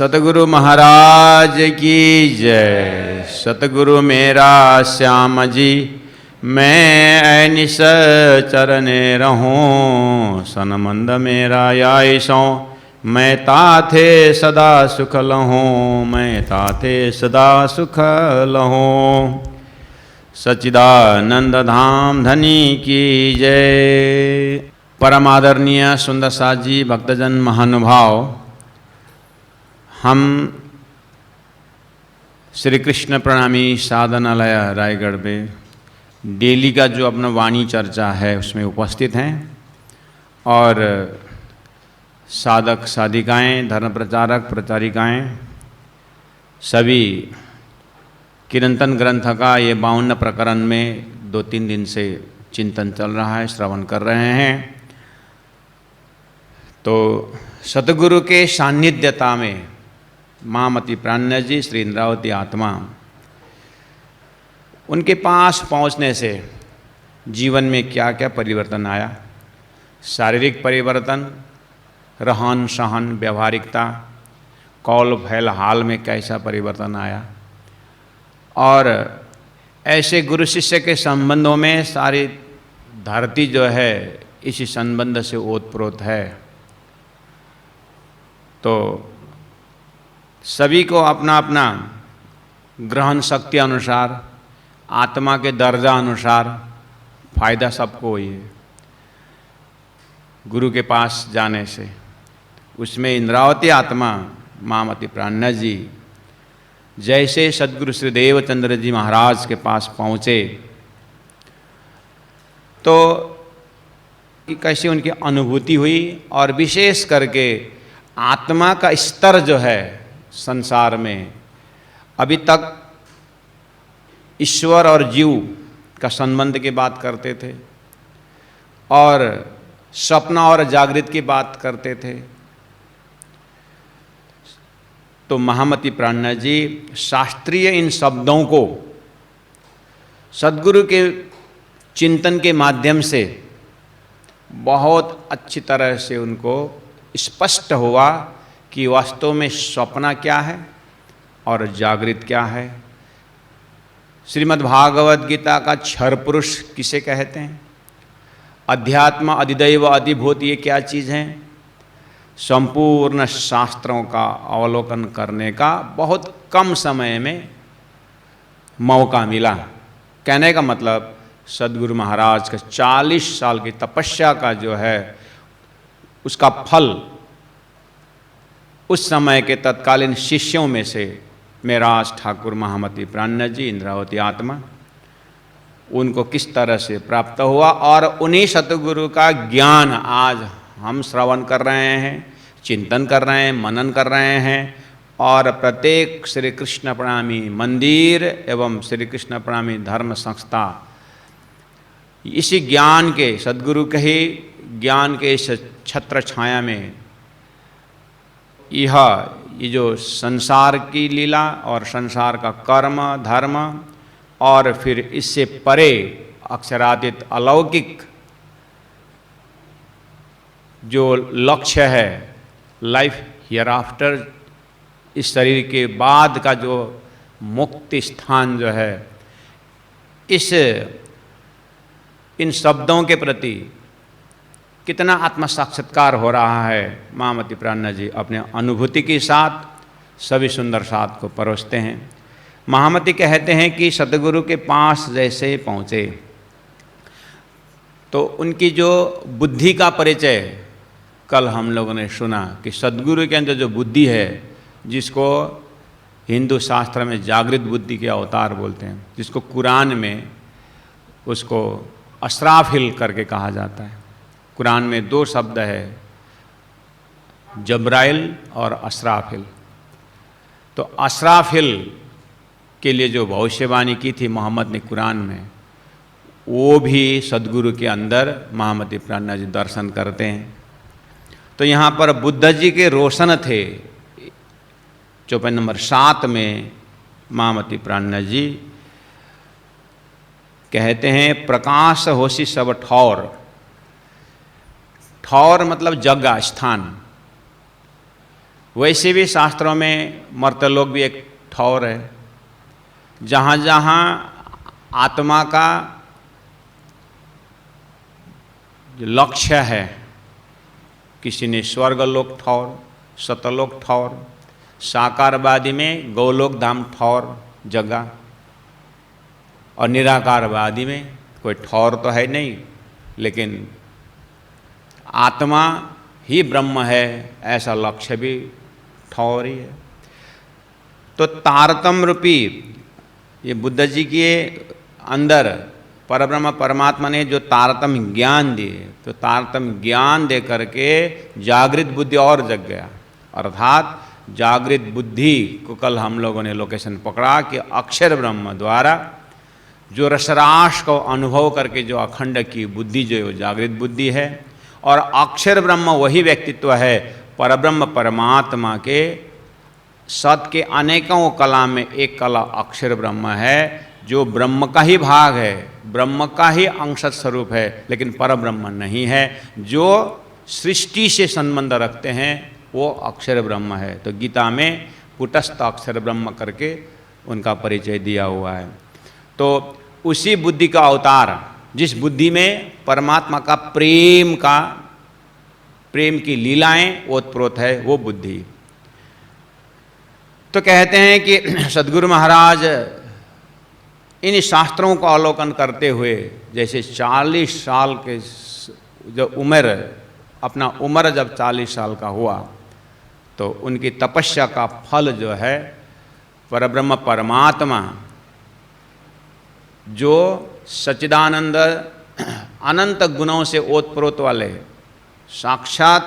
सतगुरु महाराज की जय। सतगुरु मेरा श्याम जी, मैं ऐनिस चरने रहूं। सनमंद मेरा याइसों, मैं ताथे सदा सुख लहूं। मैं ताथे सदा सुख लहूं। सच्चिदानंद धाम धनी की जय। परम आदरणीय सुंदर साथ जी, भक्तजन महानुभाव, हम श्री कृष्ण प्रणामी साधनालय रायगढ़ में डेली का जो अपना वाणी चर्चा है उसमें उपस्थित हैं और साधक साधिकाएं, धर्म प्रचारक प्रचारिकाएं सभी कीर्तन ग्रंथ का ये 52 प्रकरण में 2-3 दिन से चिंतन चल रहा है, श्रवण कर रहे हैं। तो सतगुरु के सान्निध्यता में महामती प्राणनाथ जी, श्री इंद्रावती आत्मा, उनके पास पहुंचने से जीवन में क्या क्या परिवर्तन आया। शारीरिक परिवर्तन, रहन सहन, व्यवहारिकता, कौल फैल हाल में कैसा परिवर्तन आया। और ऐसे गुरु शिष्य के संबंधों में सारी धरती जो है इसी संबंध से ओतप्रोत है। तो सभी को अपना अपना ग्रहण शक्ति अनुसार, आत्मा के दर्जा अनुसार फायदा सबको ही है गुरु के पास जाने से। उसमें इंद्रावती आत्मा महामती प्राणनाथ जी जैसे सद्गुरु श्री देवचंद्र जी महाराज के पास पहुँचे तो कैसे उनकी अनुभूति हुई। और विशेष करके आत्मा का स्तर जो है संसार में, अभी तक ईश्वर और जीव का संबंध की बात करते थे और स्वप्न और जागृत की बात करते थे। तो महामती प्राणनाथ जी शास्त्रीय इन शब्दों को सद्गुरु के चिंतन के माध्यम से बहुत अच्छी तरह से उनको स्पष्ट हुआ कि वास्तव में स्वप्न क्या है और जागृत क्या है। श्रीमद् भागवत गीता का क्षर पुरुष किसे कहते हैं, अध्यात्म, अधिदैव, अधिभूत ये क्या चीज़ हैं, संपूर्ण शास्त्रों का अवलोकन करने का बहुत कम समय में मौका मिला। कहने का मतलब सद्गुरु महाराज का 40 साल की तपस्या का जो है उसका फल उस समय के तत्कालीन शिष्यों में से मेराज ठाकुर महामती प्राणनाथ जी, इंद्रावती आत्मा, उनको किस तरह से प्राप्त हुआ। और उन्हीं सतगुरु का ज्ञान आज हम श्रवण कर रहे हैं, चिंतन कर रहे हैं, मनन कर रहे हैं। और प्रत्येक श्री कृष्ण प्रणामी मंदिर एवं श्री कृष्ण प्रणामी धर्म संस्था इसी ज्ञान के, सद्गुरु के ही ज्ञान के इस छत्र छाया में ये जो संसार की लीला और संसार का कर्म धर्म और फिर इससे परे अक्षरातीत अलौकिक जो लक्ष्य है, लाइफ हियर आफ्टर, इस शरीर के बाद का जो मुक्ति स्थान जो है, इन शब्दों के प्रति कितना आत्म साक्षात्कार हो रहा है। महामती प्राणनाथ जी अपने अनुभूति के साथ सभी सुंदर साथ को परोसते हैं। महामती कहते हैं कि सतगुरु के पास जैसे पहुँचे तो उनकी जो बुद्धि का परिचय कल हम लोगों ने सुना कि सद्गुरु के अंदर जो बुद्धि है, जिसको हिंदू शास्त्र में जागृत बुद्धि के अवतार बोलते हैं, जिसको कुरान में उसको असराफिल करके कहा जाता है। कुरान में 2 शब्द है, जब्राइल और असराफिल। तो असराफिल के लिए जो भविष्यवाणी की थी मोहम्मद ने कुरान में, वो भी सद्गुरु के अंदर महामती प्राणनाथ जी दर्शन करते हैं। तो यहाँ पर बुद्ध जी के रोशन थे। चौपाई नंबर 7 में महामती प्राणनाथ जी कहते हैं, प्रकाश होशी सब ठौर। ठौर मतलब जगह, स्थान। वैसे भी शास्त्रों में मर्त्यलोक भी एक ठौर है, जहाँ जहाँ आत्मा का जो लक्ष्य है, किसी ने स्वर्गलोक ठौर, सतलोक ठौर, साकारवादी में गोलोक धाम ठौर जगह, और निराकारवादी में कोई ठौर तो है नहीं, लेकिन आत्मा ही ब्रह्म है ऐसा लक्ष्य भी ठौर ही है। तो तारतम्य रूपी ये बुद्ध जी के अंदर परब्रह्म परमात्मा ने जो तारतम्य ज्ञान दिए, तो तारतम्य ज्ञान दे करके जागृत बुद्धि और जग गया। अर्थात जागृत बुद्धि को कल हम लोगों ने लोकेशन पकड़ा कि अक्षर ब्रह्म द्वारा जो रसराश को अनुभव करके जो अखंड की बुद्धि जो है वो जागृत बुद्धि है, और अक्षर ब्रह्म वही व्यक्तित्व है परब्रह्म परमात्मा के सत के अनेकों कला में एक कला अक्षर ब्रह्म है, जो ब्रह्म का ही भाग है, ब्रह्म का ही अंश स्वरूप है, लेकिन परब्रह्म नहीं है। जो सृष्टि से संबंध रखते हैं वो अक्षर ब्रह्म है। तो गीता में कुटस्थ अक्षर ब्रह्म करके उनका परिचय दिया हुआ है। तो उसी बुद्धि का अवतार, जिस बुद्धि में परमात्मा का प्रेम की लीलाएं ओतप्रोत है, वो बुद्धि। तो कहते हैं कि सद्गुरु महाराज इन शास्त्रों का अवलोकन करते हुए, जैसे 40 साल के जो उम्र, अपना उम्र जब 40 साल का हुआ, तो उनकी तपस्या का फल जो है परब्रह्म परमात्मा, जो सच्चिदानंद अनंत गुणों से ओतप्रोत वाले साक्षात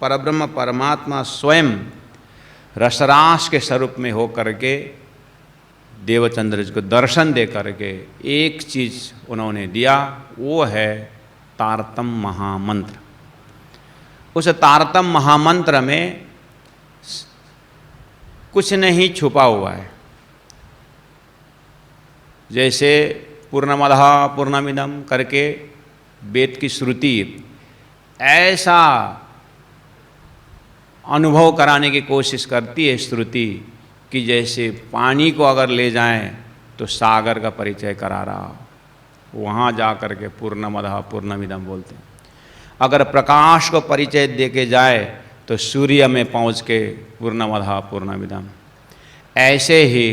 परब्रह्म परमात्मा स्वयं रसरास के स्वरूप में हो करके देवचंद्र जी को दर्शन दे करके एक चीज़ उन्होंने दिया, वो है तारतम्य महामंत्र। उस तारतम्य महामंत्र में कुछ नहीं छुपा हुआ है। जैसे पूर्णमदः पूर्णमिदं करके वेद की श्रुति ऐसा अनुभव कराने की कोशिश करती है श्रुति, कि जैसे पानी को अगर ले जाएं तो सागर का परिचय करा रहा हो, वहाँ जा कर के पूर्णमदः पूर्णमिदं बोलते हैं। अगर प्रकाश को परिचय दे के जाए तो सूर्य में पहुँच के पूर्णमदः पूर्णमिदं। ऐसे ही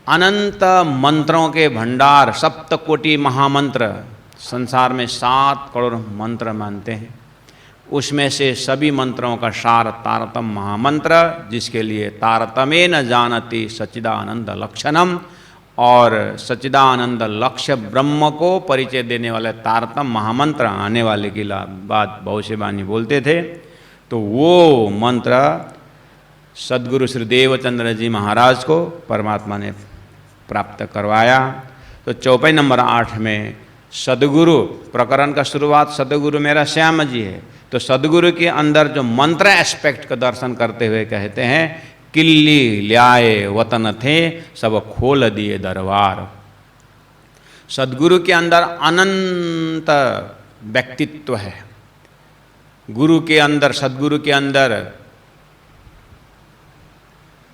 अनंत मंत्रों के भंडार, सप्तकोटि महामंत्र, संसार में 7 करोड़ मंत्र मानते हैं, उसमें से सभी मंत्रों का सार तारतम्य महामंत्र, जिसके लिए तारतमेन जानति सच्चिदानंद लक्षणम, और सच्चिदानंद लक्ष्य ब्रह्म को परिचय देने वाले तारतम्य महामंत्र आने वाले की बात भविष्यवाणी बोलते थे। तो वो मंत्र सद्गुरु श्री देवचंद्र जी महाराज को परमात्मा ने प्राप्त करवाया। तो चौपाई नंबर 8 में सद्गुरु प्रकरण का शुरुआत सद्गुरु मेरा श्याम जी है। तो सद्गुरु के अंदर जो मंत्र एस्पेक्ट का दर्शन करते हुए कहते हैं, किल्ली ल्याए वतन थे सब खोल दिए दरबार। सद्गुरु के अंदर अनंत व्यक्तित्व है। गुरु के अंदर, सद्गुरु के अंदर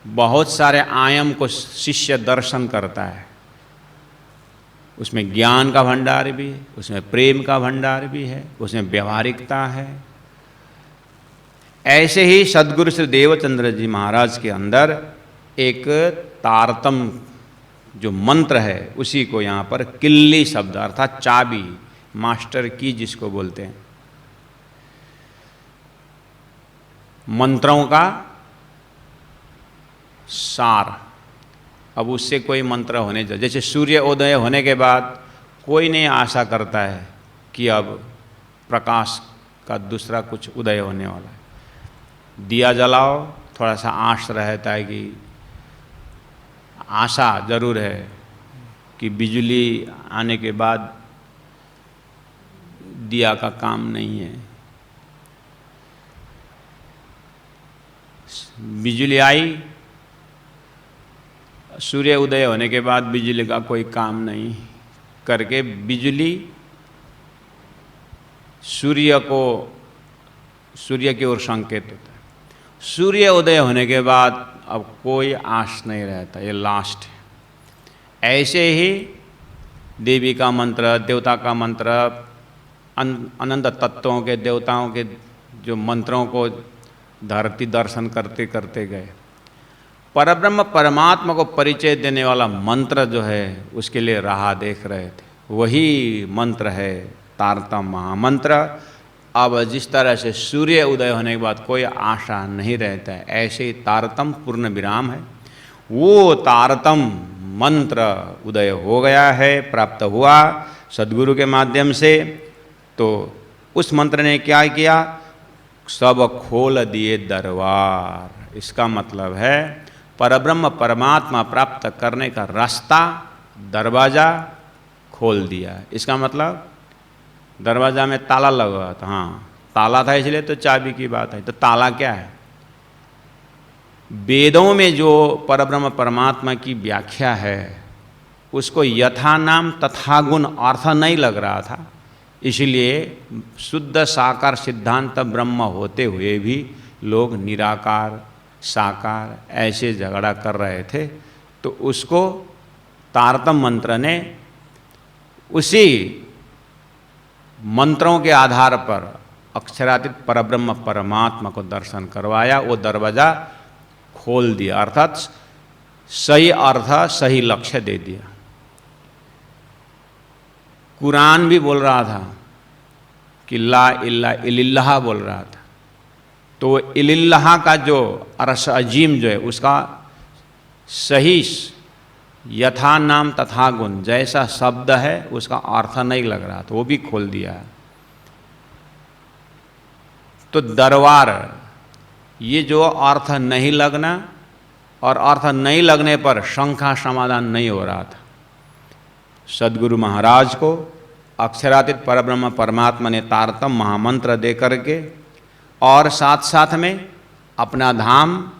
बहुत सारे आयाम को शिष्य दर्शन करता है। उसमें ज्ञान का भंडार भी है, उसमें प्रेम का भंडार भी है, उसमें व्यवहारिकता है। ऐसे ही सद्गुरु श्री देवचंद्र जी महाराज के अंदर एक तारतम्य जो मंत्र है, उसी को यहाँ पर किल्ली शब्द अर्थात चाबी, मास्टर की जिसको बोलते हैं, मंत्रों का सार। अब उससे कोई मंत्र होने चाहिए। जैसे सूर्य उदय होने के बाद कोई नहीं आशा करता है कि अब प्रकाश का दूसरा कुछ उदय होने वाला है। दिया जलाओ, थोड़ा सा आश रहता है कि आशा जरूर है कि बिजली आने के बाद दिया का काम नहीं है। बिजली आई, सूर्य उदय होने के बाद बिजली का कोई काम नहीं करके बिजली सूर्य की ओर संकेत होता है। सूर्य उदय होने के बाद अब कोई आश नहीं रहता, ये लास्ट है। ऐसे ही देवी का मंत्र, देवता का मंत्र, अनंत तत्वों के देवताओं के जो मंत्रों को धरती दर्शन करते करते गए। परब्रह्म परमात्मा को परिचय देने वाला मंत्र जो है उसके लिए राह देख रहे थे, वही मंत्र है तारतम महामंत्र। अब जिस तरह से सूर्य उदय होने के बाद कोई आशा नहीं रहता है, ऐसे ही तारतम पूर्ण विराम है। वो तारतम मंत्र उदय हो गया है, प्राप्त हुआ सद्गुरु के माध्यम से। तो उस मंत्र ने क्या किया? सब खोल दिए दरबार। इसका मतलब है परब्रह्म परमात्मा प्राप्त करने का रास्ता, दरवाज़ा खोल दिया। इसका मतलब दरवाज़ा में ताला लगा था, हाँ ताला था इसलिए तो चाबी की बात है। तो ताला क्या है? वेदों में जो परब्रह्म परमात्मा की व्याख्या है उसको यथा नाम तथा गुण अर्थ नहीं लग रहा था, इसलिए शुद्ध साकार सिद्धांत ब्रह्म होते हुए भी लोग निराकार साकार ऐसे झगड़ा कर रहे थे। तो उसको तारतम मंत्र ने उसी मंत्रों के आधार पर अक्षरातीत परब्रह्म परमात्मा को दर्शन करवाया, वो दरवाज़ा खोल दिया, अर्थात सही अर्थ सही लक्ष्य दे दिया। कुरान भी बोल रहा था कि ला इल्ला इल्लल्लाह बोल रहा था, तो इल्लल्लाह का जो अर्श अजीम जो है उसका सही यथा नाम तथा गुण जैसा शब्द है उसका अर्थ नहीं लग रहा, तो वो भी खोल दिया। तो दरबार, ये जो अर्थ नहीं लगना और अर्थ नहीं लगने पर शंका समाधान नहीं हो रहा था। सद्गुरु महाराज को अक्षरातीत परब्रह्म परमात्मा ने तारतम महामंत्र दे करके और साथ साथ में अपना धाम,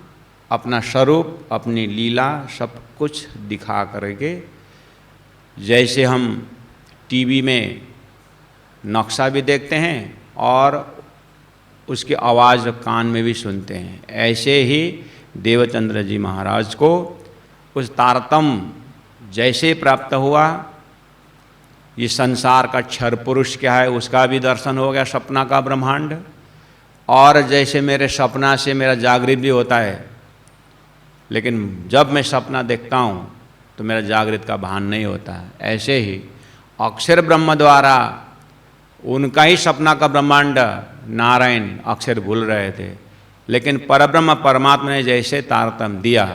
अपना स्वरूप, अपनी लीला सब कुछ दिखा करके, जैसे हम टीवी में नक्शा भी देखते हैं और उसकी आवाज़ कान में भी सुनते हैं, ऐसे ही देवचंद्र जी महाराज को उस तारतम जैसे प्राप्त हुआ। ये संसार का क्षर पुरुष क्या है उसका भी दर्शन हो गया, सपना का ब्रह्मांड। और जैसे मेरे सपना से मेरा जागृत भी होता है, लेकिन जब मैं सपना देखता हूँ तो मेरा जागृत का भान नहीं होता है, ऐसे ही अक्षर ब्रह्म द्वारा उनका ही सपना का ब्रह्मांड नारायण अक्षर भूल रहे थे, लेकिन परब्रह्म परमात्मा ने जैसे तारतम दिया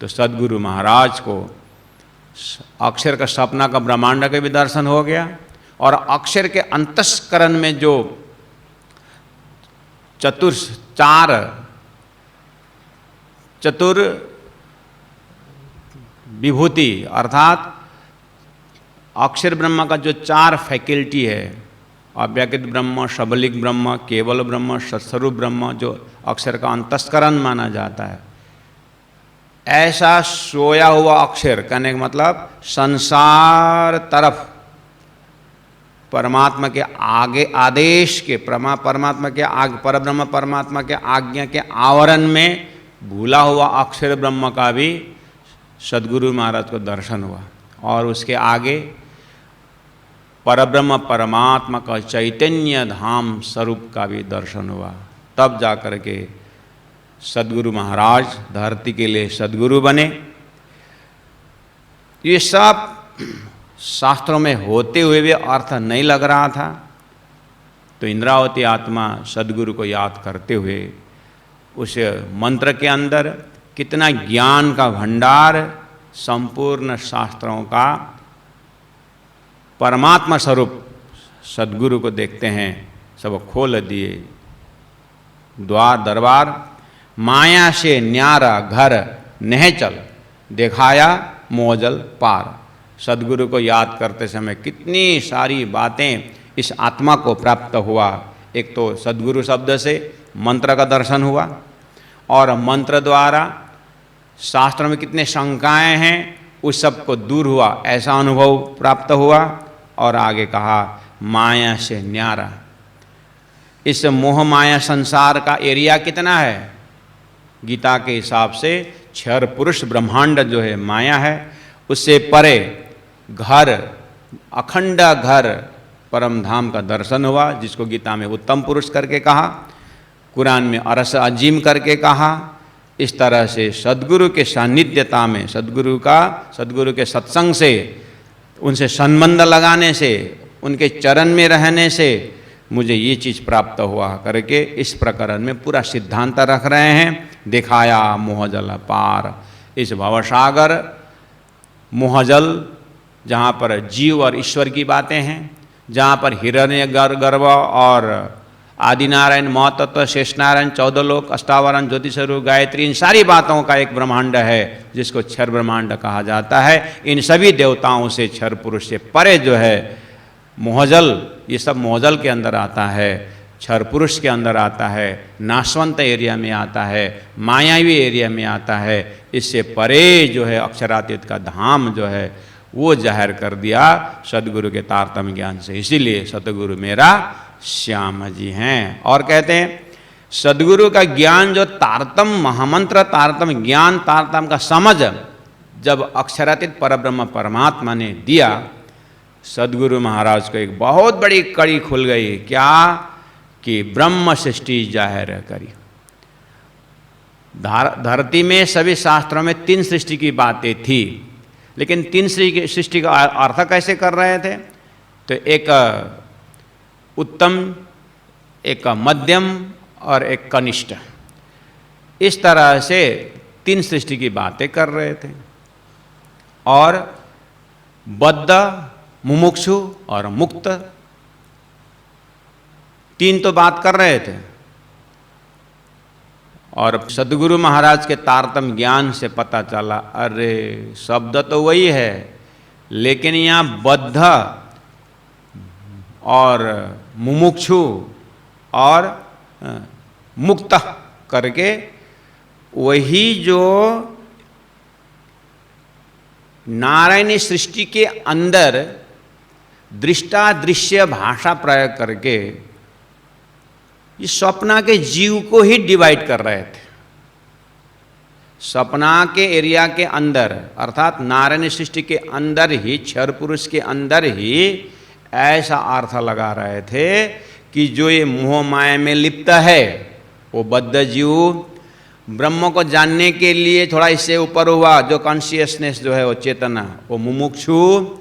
तो सद्गुरु महाराज को अक्षर का सपना का ब्रह्मांड का भी दर्शन हो गया। और अक्षर के अंतस्करण में जो चतुर विभूति अर्थात अक्षर ब्रह्म का जो 4 फैकल्टी है, अव्यक्त ब्रह्म, सबलिक ब्रह्म, केवल ब्रह्म, सत्स्वरूप ब्रह्म, जो अक्षर का अंतस्करण माना जाता है, ऐसा सोया हुआ अक्षर कहने का मतलब संसार तरफ परमात्मा के आगे आदेश के परमात्मा के आगे परब्रह्म परमात्मा के आज्ञा के आवरण में भूला हुआ अक्षर ब्रह्म का भी सद्गुरु महाराज को दर्शन हुआ। और उसके आगे परब्रह्म परमात्मा का चैतन्य धाम स्वरूप का भी दर्शन हुआ। तब जाकर के सद्गुरु महाराज धरती के लिए सद्गुरु बने। ये सब शास्त्रों में होते हुए भी अर्थ नहीं लग रहा था, तो इंद्रावती आत्मा सद्गुरु को याद करते हुए उस मंत्र के अंदर कितना ज्ञान का भंडार, संपूर्ण शास्त्रों का परमात्मा स्वरूप सद्गुरु को देखते हैं, सब खोल दिए द्वार दरबार। माया से न्यारा घर नह चल, दिखाया मोजल पार। सद्गुरु को याद करते समय कितनी सारी बातें इस आत्मा को प्राप्त हुआ। एक तो सद्गुरु शब्द से मंत्र का दर्शन हुआ, और मंत्र द्वारा शास्त्र में कितने शंकाएं हैं उस सब को दूर हुआ, ऐसा अनुभव प्राप्त हुआ। और आगे कहा माया से न्यारा। इस मोह माया संसार का एरिया कितना है? गीता के हिसाब से क्षर पुरुष ब्रह्मांड जो है माया है, उससे परे घर, अखंड घर परम धाम का दर्शन हुआ, जिसको गीता में उत्तम पुरुष करके कहा, कुरान में अरस अजीम करके कहा। इस तरह से सद्गुरु के सानिध्यता में, सद्गुरु के सत्संग से, उनसे संबंध लगाने से, उनके चरण में रहने से मुझे ये चीज़ प्राप्त हुआ करके इस प्रकरण में पूरा सिद्धांत रख रहे हैं। दिखाया मोहजल पार, इस भवसागर मोहजल जहाँ पर जीव और ईश्वर की बातें हैं, जहाँ पर हिरण्य गर्भ और आदिनारायण, महतत्व, शेषनारायण, 14 लोक, अष्टावरण, ज्योतिषरूप, गायत्री, इन सारी बातों का एक ब्रह्मांड है जिसको क्षर ब्रह्मांड कहा जाता है। इन सभी देवताओं से, क्षर पुरुष से परे जो है मोहजल, ये सब मोहजल के अंदर आता है, क्षर पुरुष के अंदर आता है, नाशवंत एरिया में आता है, मायावी एरिया में आता है। इससे परे जो है अक्षरातीत का धाम जो है वो जाहिर कर दिया सद्गुरु के तारतम्य ज्ञान से। इसीलिए सद्गुरु मेरा श्याम जी हैं। और कहते हैं सद्गुरु का ज्ञान जो तारतम्य महामंत्र, तारतम्य ज्ञान, तारतम्य का समझ जब अक्षरातीत परब्रह्म परमात्मा ने दिया, सद्गुरु महाराज को एक बहुत बड़ी कड़ी खुल गई। क्या? कि ब्रह्म सृष्टि जाहिर करी। धरती में सभी शास्त्रों में 3 सृष्टि की बातें थी, लेकिन 3 सृष्टि का अर्थ कैसे कर रहे थे? तो एक उत्तम, एक मध्यम और एक कनिष्ठ, इस तरह से 3 सृष्टि की बातें कर रहे थे। और बद्ध, मुमुक्षु और मुक्त, 3 तो बात कर रहे थे। और सद्गुरु महाराज के तारतम्य ज्ञान से पता चला, अरे शब्द तो वही है, लेकिन यहाँ बद्ध और मुमुक्षु और मुक्त करके वही जो नारायणी सृष्टि के अंदर दृष्टा दृश्य भाषा प्रयोग करके इस स्वप्ना के जीव को ही डिवाइड कर रहे थे। सपना के एरिया के अंदर, अर्थात नारायण सृष्टि के अंदर ही, क्षर पुरुष के अंदर ही ऐसा अर्थ लगा रहे थे कि जो ये मोह माया में लिप्त है वो बद्ध जीव ब्रह्म को जानने के लिए थोड़ा इससे ऊपर हुआ, जो कॉन्शियसनेस जो है वो चेतना, वो मुमुक्षु,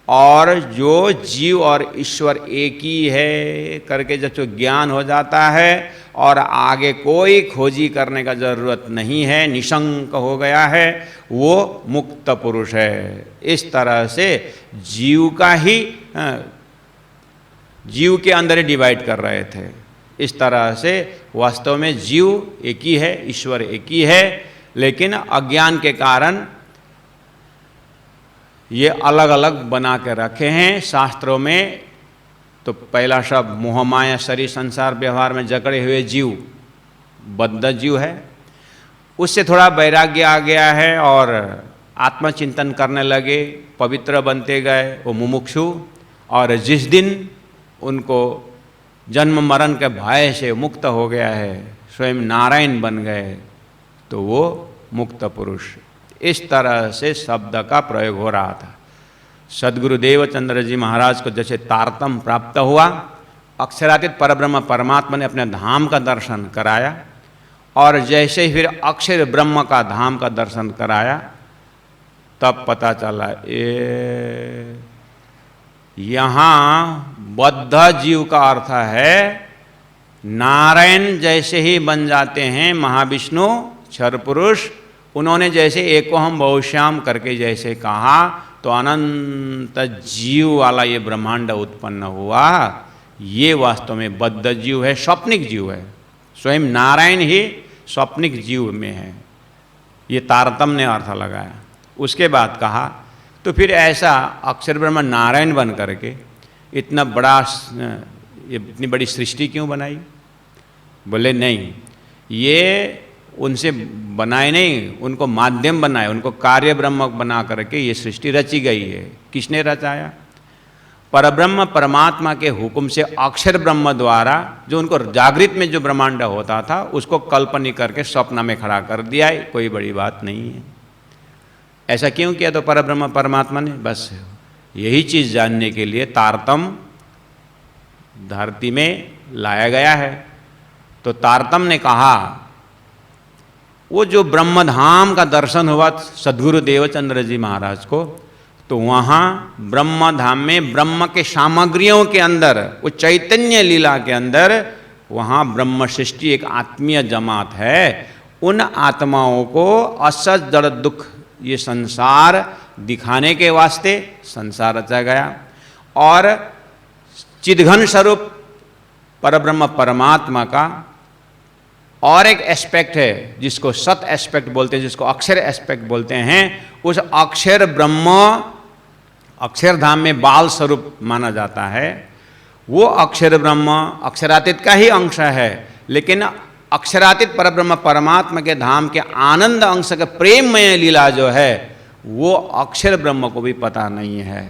और जो जीव और ईश्वर एक ही है करके जब जो ज्ञान हो जाता है और आगे कोई खोजी करने का जरूरत नहीं है, निशंक हो गया है, वो मुक्त पुरुष है। इस तरह से जीव का ही, जीव के अंदर ही डिवाइड कर रहे थे। इस तरह से वास्तव में जीव एक ही है, ईश्वर एक ही है, लेकिन अज्ञान के कारण ये अलग अलग बना के रखे हैं। शास्त्रों में तो पहला शब्द मोह माया शरीर संसार व्यवहार में जकड़े हुए जीव बद्ध जीव है, उससे थोड़ा वैराग्य आ गया है और आत्मचिंतन करने लगे, पवित्र बनते गए, वो मुमुक्षु। और जिस दिन उनको जन्म मरण के भय से मुक्त हो गया है, स्वयं नारायण बन गए, तो वो मुक्त पुरुष। इस तरह से शब्द का प्रयोग हो रहा था। सद्गुरु देवचंद्र जी महाराज को जैसे तारतम्य प्राप्त हुआ, अक्षरातीत परब्रह्म परमात्मा ने अपने धाम का दर्शन कराया, और जैसे ही फिर अक्षर ब्रह्म का धाम का दर्शन कराया, तब पता चला यहाँ बद्ध जीव का अर्थ है नारायण जैसे ही बन जाते हैं महाविष्णु क्षर पुरुष, उन्होंने जैसे एको हम बहुश्याम करके जैसे कहा, तो अनंत जीव वाला ये ब्रह्मांड उत्पन्न हुआ। ये वास्तव में बद्ध जीव है, स्वप्निक जीव है। स्वयं नारायण ही स्वप्निक जीव में है। ये तारतम्य ने अर्थ लगाया। उसके बाद कहा तो फिर ऐसा अक्षर ब्रह्म नारायण बन करके इतना बड़ा, इतनी बड़ी सृष्टि क्यों बनाई? बोले नहीं, ये उनसे बनाए नहीं, उनको माध्यम बनाए, उनको कार्य ब्रह्म बना करके ये सृष्टि रची गई है। किसने रचाया? परब्रह्म परमात्मा के हुक्म से अक्षर ब्रह्म द्वारा जो उनको जागृत में जो ब्रह्मांड होता था उसको कल्पनिक करके स्वप्न में खड़ा कर दिया, कोई बड़ी बात नहीं है। ऐसा क्यों किया? तो परब्रह्म परमात्मा ने बस यही चीज़ जानने के लिए तारतम धरती में लाया गया है। तो तारतम ने कहा, वो जो ब्रह्मधाम का दर्शन हुआ सद्गुरु देवचंद्र जी महाराज को, तो वहाँ ब्रह्मधाम में ब्रह्म के सामग्रियों के अंदर, वो चैतन्य लीला के अंदर, वहाँ ब्रह्म सृष्टि एक आत्मीय जमात है। उन आत्माओं को असत जड़ दुख ये संसार दिखाने के वास्ते संसार रचा गया। और चिद्घन स्वरूप परब्रह्म परमात्मा का और एक एस्पेक्ट है जिसको सत एस्पेक्ट बोलते हैं, जिसको अक्षर एस्पेक्ट बोलते हैं। उस अक्षर ब्रह्म अक्षरधाम में बाल स्वरूप माना जाता है। वो अक्षर ब्रह्म अक्षरातीत का ही अंश है, लेकिन अक्षरातीत परब्रह्म परमात्मा के धाम के आनंद अंश का प्रेममय लीला जो है वो अक्षर ब्रह्म को भी पता नहीं है।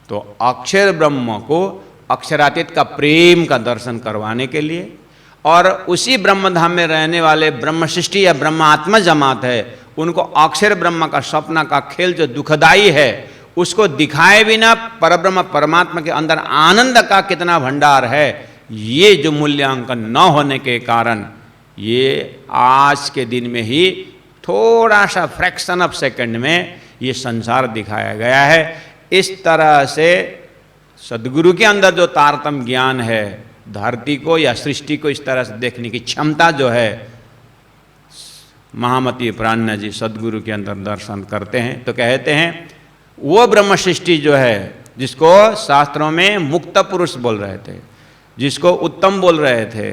तो अक्षर ब्रह्म को अक्षरातीत का प्रेम का दर्शन करवाने के लिए, और उसी ब्रह्मधाम में रहने वाले ब्रह्म सृष्टि या ब्रह्म आत्मा जमात है, उनको अक्षर ब्रह्म का सपना का खेल जो दुखदाई है उसको दिखाए बिना परब्रह्म परमात्मा के अंदर आनंद का कितना भंडार है, ये जो मूल्यांकन न होने के कारण ये आज के दिन में ही थोड़ा सा फ्रैक्शन ऑफ सेकंड में ये संसार दिखाया गया है। इस तरह से सद्गुरु के अंदर जो तारतम्य ज्ञान है, धरती को या सृष्टि को इस तरह से देखने की क्षमता जो है, महामती प्राज्ञ जी सद्गुरु के अंदर दर्शन करते हैं। तो कहते हैं वो ब्रह्म सृष्टि जो है, जिसको शास्त्रों में मुक्त पुरुष बोल रहे थे, जिसको उत्तम बोल रहे थे,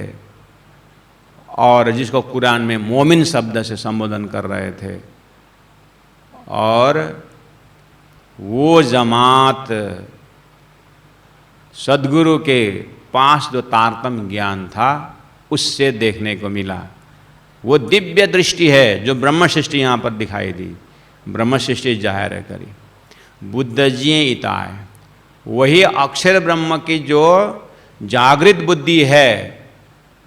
और जिसको कुरान में मोमिन शब्द से संबोधन कर रहे थे, और वो जमात सद्गुरु के पास जो तारतम्य ज्ञान था उससे देखने को मिला। वो दिव्य दृष्टि है जो ब्रह्म सृष्टि यहाँ पर दिखाई दी। ब्रह्म सृष्टि जाहिर करी बुद्ध जी इताए, वही अक्षर ब्रह्म की जो जागृत बुद्धि है,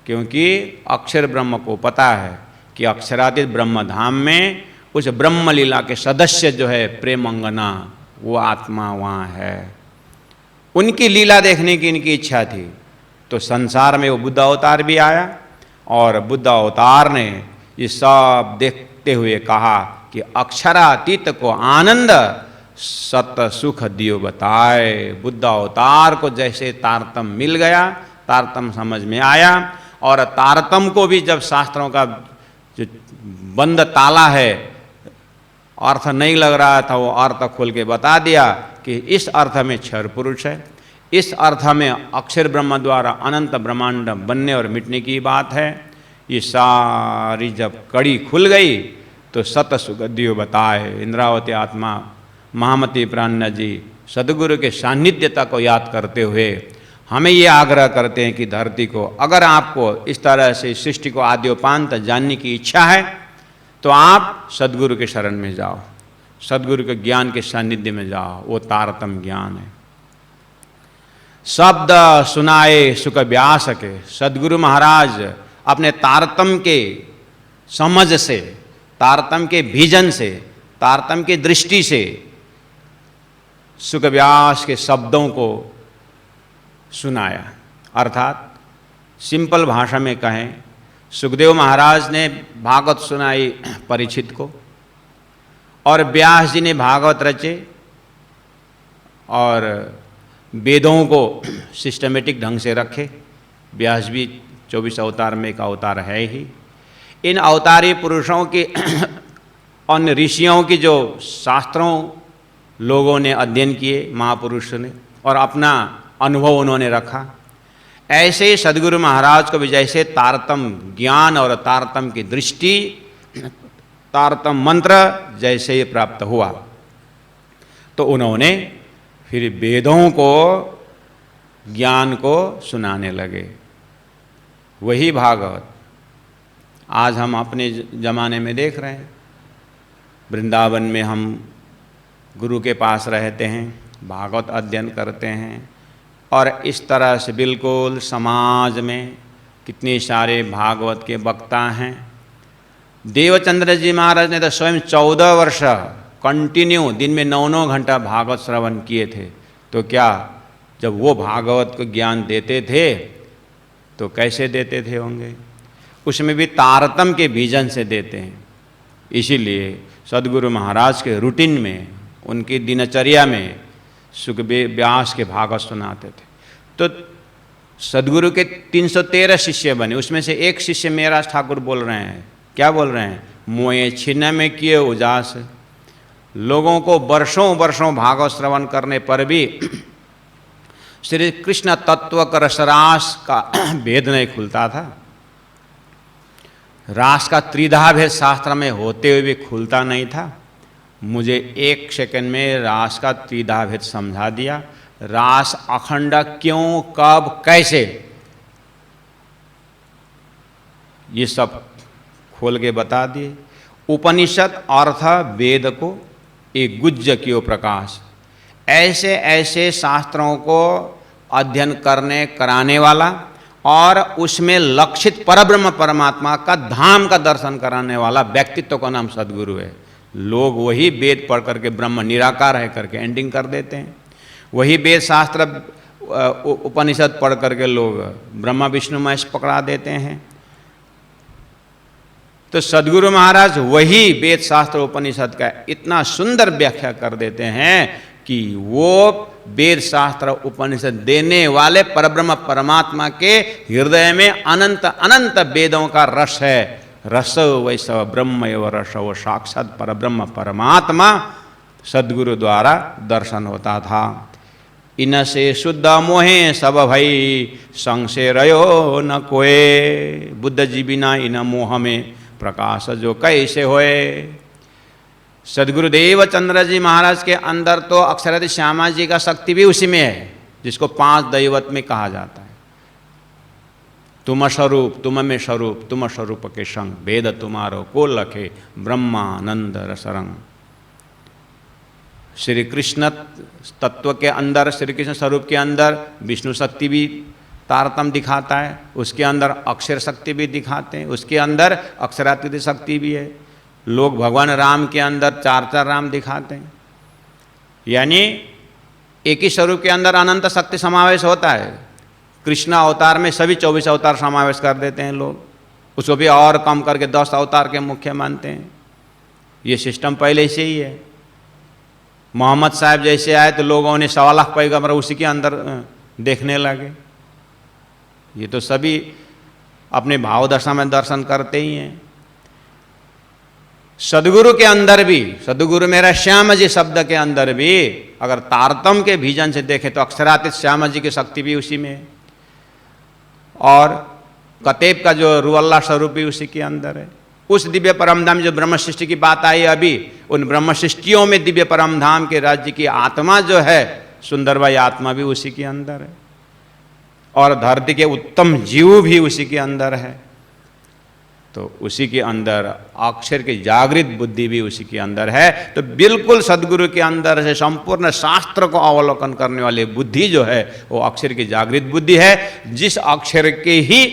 क्योंकि अक्षर ब्रह्म को पता है कि अक्षरातीत ब्रह्म धाम में उस ब्रह्म लीला के सदस्य जो है प्रेमंगना, वो आत्मा वहाँ है। उनकी लीला देखने की इनकी इच्छा थी, तो संसार में वो बुद्ध अवतार भी आया, और बुद्ध अवतार ने ये सब देखते हुए कहा कि अक्षरातीत को आनंद सत सुख दियो बताए। बुद्ध अवतार को जैसे तारतम मिल गया, तारतम समझ में आया, और तारतम को भी जब शास्त्रों का जो बंद ताला है, अर्थ नहीं लग रहा था, वो अर्थ खोल के बता दिया कि इस अर्थ में क्षर पुरुष है, इस अर्थ में अक्षर ब्रह्म द्वारा अनंत ब्रह्मांड बनने और मिटने की बात है। ये सारी जब कड़ी खुल गई तो सत सुगधियो बताए। इंद्रावती आत्मा महामती प्राज्ञ जी सद्गुरु के सान्निध्यता को याद करते हुए हमें ये आग्रह करते हैं कि धरती को, अगर आपको इस तरह से सृष्टि को आद्योपांत जानने की इच्छा है तो आप सद्गुरु के शरण में जाओ, सद्गुरु के ज्ञान के सानिध्य में जाओ। वो तारतम्य ज्ञान है। शब्द सुनाए सुख व्यास के, सद्गुरु महाराज अपने तारतम्य के समझ से, तारतम्य के विजन से, तारतम्य की दृष्टि से सुख व्यास के शब्दों को सुनाया। अर्थात सिंपल भाषा में कहें, सुखदेव महाराज ने भागवत सुनाई परीक्षित को, और व्यास जी ने भागवत रचे, और वेदों को सिस्टमेटिक ढंग से रखे। व्यास भी 24 अवतार में एक अवतार है ही। इन अवतारी पुरुषों की अन्य ऋषियों की जो शास्त्रों लोगों ने अध्ययन किए, महापुरुष ने, और अपना अनुभव उन्होंने रखा, ऐसे सद्गुरु महाराज को भी जैसे तारतम्य ज्ञान और तारतम्य की दृष्टि, तारतम्य मंत्र जैसे ही प्राप्त हुआ, तो उन्होंने फिर वेदों को, ज्ञान को सुनाने लगे। वही भागवत आज हम अपने ज़माने में देख रहे हैं। वृंदावन में हम गुरु के पास रहते हैं, भागवत अध्ययन करते हैं। और इस तरह से बिल्कुल समाज में कितने सारे भागवत के वक्ता हैं। देवचंद्र जी महाराज ने तो स्वयं 14 वर्ष कंटिन्यू दिन में 9-9 घंटा भागवत श्रवण किए थे। तो क्या जब वो भागवत को ज्ञान देते थे तो कैसे देते थे होंगे? उसमें भी तारतम्य के विजन से देते हैं। इसीलिए सद्गुरु महाराज के रूटीन में, उनकी दिनचर्या में सुखदेव व्यास के भागवत सुनाते थे। तो सद्गुरु के 313 शिष्य बने, उसमें से एक शिष्य मेरा ठाकुर बोल रहे हैं। क्या बोल रहे हैं? मोए छिन्न में किए उजास। लोगों को वर्षों वर्षों भागवत श्रवण करने पर भी श्री कृष्ण तत्व का रसरास का भेद नहीं खुलता था। रास का त्रिधा भेद शास्त्र में होते हुए भी खुलता नहीं था। मुझे 1 सेकंड में रास का त्रिधा भेद समझा दिया। रास अखंड क्यों, कब, कैसे, ये सब खोल के बता दिए। उपनिषद अर्थ वेद को एक गुज्ज कियो प्रकाश। ऐसे ऐसे शास्त्रों को अध्ययन करने कराने वाला और उसमें लक्षित परब्रह्म परमात्मा का धाम का दर्शन कराने वाला व्यक्तित्व का नाम सद्गुरु है। लोग वही वेद पढ़ करके ब्रह्म निराकार है करके एंडिंग कर देते हैं। वही वेद शास्त्र उपनिषद पढ़ करके लोग ब्रह्मा विष्णु महेश पकड़ा देते हैं। तो सद्गुरु महाराज वही वेद शास्त्र उपनिषद का इतना सुंदर व्याख्या कर देते हैं कि वो वेद शास्त्र उपनिषद देने वाले परब्रह्म परमात्मा के हृदय में अनंत अनंत वेदों का रस है। रस वैसव ब्रह्म एवं रस, वो साक्षात परब्रह्म परमात्मा सद्गुरु द्वारा दर्शन होता था। इन से शुद्ध मोहे सब भई संशय रयो न कोय। बुद्ध जी बिना इन मोह में प्रकाश जो कैसे होए। सद्गुरुदेव चंद्र जी महाराज के अंदर तो अक्षरादि श्यामा जी का शक्ति भी उसी में है, जिसको 5 दैवत में कहा जाता है। तुम स्वरूप, तुम में स्वरूप, तुम स्वरूप के संग, वेद तुम्हारो को लखे, ब्रह्मानंद रसरंग। श्री कृष्ण तत्व के अंदर, श्री कृष्ण स्वरूप के अंदर विष्णु शक्ति भी तारतम्य दिखाता है, उसके अंदर अक्षर शक्ति भी दिखाते हैं, उसके अंदर अक्षरातीत शक्ति भी है। लोग भगवान राम के अंदर 4 राम दिखाते हैं। यानी एक ही स्वरूप के अंदर अनंत शक्ति समावेश होता है। कृष्ण अवतार में सभी 24 अवतार समावेश कर देते हैं लोग, उसको भी और कम करके 10 अवतार के मुख्य मानते हैं। ये सिस्टम पहले से ही है। मोहम्मद साहब जैसे आए तो लोगों ने 1.25 लाख पैगंबर उसी के अंदर देखने लगे। ये तो सभी अपने भाव दशा में दर्शन करते ही हैं। सद्गुरु के अंदर भी, सद्गुरु मेरा श्याम जी शब्द के अंदर भी अगर तारतम्य के विजन से देखें तो अक्षरातीत श्याम जी की शक्ति भी उसी में है। और कतेब का जो रुअल्लाह स्वरूप भी उसी के अंदर है। उस दिव्य परमधाम जो ब्रह्म सृष्टि की बात आई अभी, उन ब्रह्म सृष्टियों में दिव्य परमधाम के राज्य की आत्मा जो है, सुंदरबाई आत्मा भी उसी के अंदर है। और धरती के उत्तम जीव भी उसी के अंदर है। तो उसी के अंदर अक्षर की जागृत बुद्धि भी उसी के अंदर है। तो बिल्कुल सद्गुरु के अंदर से संपूर्ण शास्त्र को अवलोकन करने वाली बुद्धि जो है वो अक्षर की जागृत बुद्धि है, जिस अक्षर के ही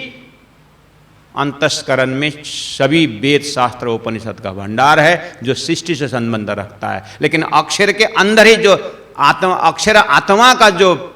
अंतस्करण में सभी वेद शास्त्र उपनिषद का भंडार है, जो सृष्टि से संबंध रखता है। लेकिन अक्षर के अंदर ही जो आत्मा, अक्षर आत्मा का जो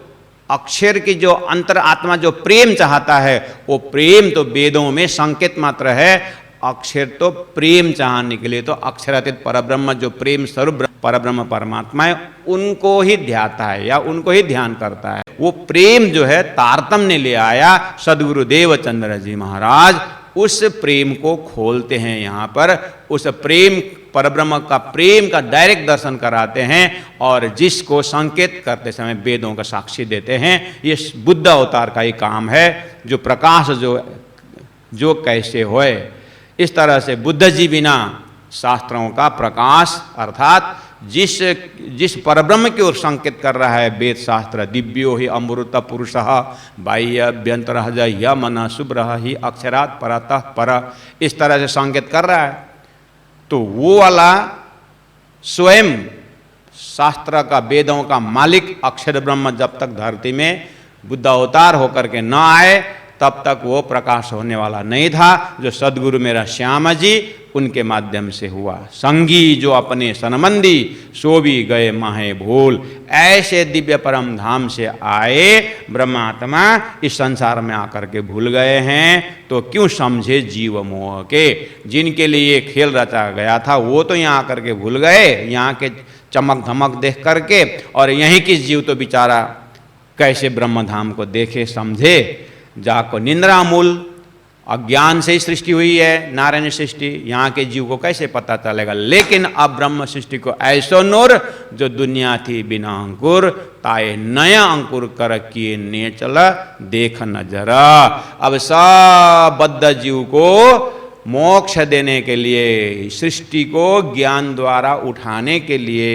अक्षर की जो अंतर आत्मा जो प्रेम चाहता है, वो प्रेम तो वेदों में संकेत मात्र है। अक्षर तो प्रेम चाहने के लिए तो अक्षरातीत परब्रह्म जो प्रेम स्वरूप परब्रह्म परमात्मा है, उनको ही ध्याता है या उनको ही ध्यान करता है। वो प्रेम जो है तारतम्य ने ले आया सद्गुरुदेव चंद्र जी महाराज। उस प्रेम को खोलते हैं यहाँ पर, उस प्रेम परब्रह्म का प्रेम का डायरेक्ट दर्शन कराते हैं और जिसको संकेत करते समय वेदों का साक्षी देते हैं। ये बुद्ध अवतार का ही काम है, जो प्रकाश जो कैसे होए। इस तरह से बुद्ध जी बिना शास्त्रों का प्रकाश अर्थात जिस परब्रह्म की ओर संकेत कर रहा है वेद शास्त्र, दिव्यो ही अमृत पुरुषः बाह्य अभ्यंतरः य मन शुभ्रः ही अक्षरात् परतः पर, इस तरह से संकेत कर रहा है। तो वो वाला स्वयं शास्त्र का, वेदों का मालिक अक्षर ब्रह्म जब तक धरती में बुद्ध अवतार होकर के न आए तब तक वो प्रकाश होने वाला नहीं था, जो सद्गुरु मेरा श्याम जी उनके माध्यम से हुआ। संगी जो अपने सनमंदी सो भी गए माहे भूल, ऐसे दिव्य परम धाम से आए ब्रह्मात्मा इस संसार में आकर के भूल गए हैं, तो क्यों समझे जीव मोह के। जिनके लिए खेल रचा गया था वो तो यहाँ आकर के भूल गए, यहाँ के चमक धमक देख करके, और यहीं किस जीव तो बेचारा कैसे ब्रह्म धाम को देखे समझे। जाको निंद्रा मूल अज्ञान से ही सृष्टि हुई है, नारायण सृष्टि, यहाँ के जीव को कैसे पता चलेगा। लेकिन अब ब्रह्म सृष्टि को ऐसो नूर जो दुनिया थी बिना अंकुर, ताए नया अंकुर कर किए ने चला देख नजरा। अब सब बद्ध जीव को मोक्ष देने के लिए, सृष्टि को ज्ञान द्वारा उठाने के लिए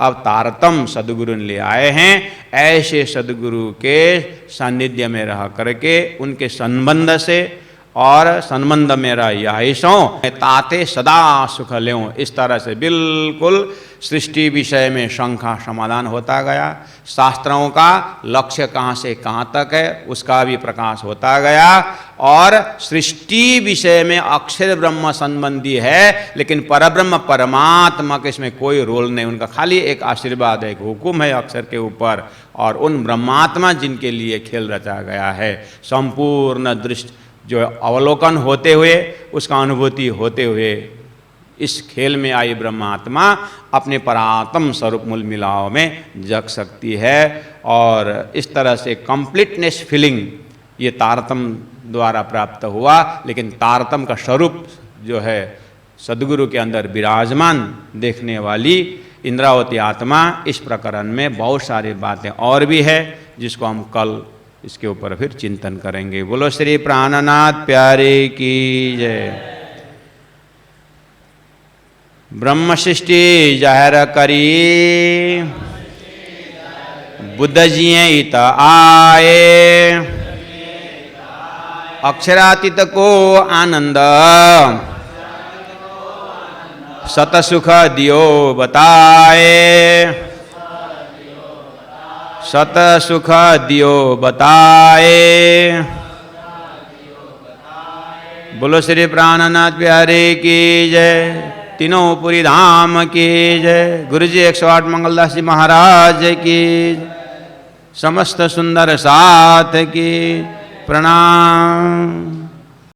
अब तारतम सदगुरु ले आए हैं। ऐसे सदगुरु के सानिध्य में रह करके उनके संबंध से, और संबंध मेरा यही सो ताते सदा सुख लेऊं, इस तरह से बिल्कुल सृष्टि विषय में शंका समाधान होता गया। शास्त्रों का लक्ष्य कहाँ से कहाँ तक है उसका भी प्रकाश होता गया, और सृष्टि विषय में अक्षर ब्रह्म संबंधी है, लेकिन परब्रह्म परमात्मा के इसमें कोई रोल नहीं, उनका खाली एक आशीर्वाद है, एक हुक्म है अक्षर के ऊपर, और उन ब्रह्मात्मा जिनके लिए खेल रचा गया है, संपूर्ण दृष्टि जो अवलोकन होते हुए, उसका अनुभूति होते हुए इस खेल में आई ब्रह्मात्मा अपने परात्म स्वरूप मूल मिलाव में जग सकती है। और इस तरह से कंप्लीटनेस फीलिंग ये तारतम द्वारा प्राप्त हुआ। लेकिन तारतम का स्वरूप जो है सदगुरु के अंदर विराजमान देखने वाली इंद्रावती आत्मा, इस प्रकरण में बहुत सारी बातें और भी है जिसको हम कल इसके ऊपर फिर चिंतन करेंगे। बोलो श्री प्राणनाथ प्यारे की जय। ब्रह्म सृष्टि जाहिर करी बुद्ध जी इत आए, अक्षरातीत को आनंद सत सुख दियो बताए, सत सुख दियो बताए। बोलो श्री प्राणनाथ प्यारे की जय। तीनों पुरी धाम की जय। गुरु जी 108 मंगलदास जी महाराज की, समस्त सुंदर साथ की प्रणाम।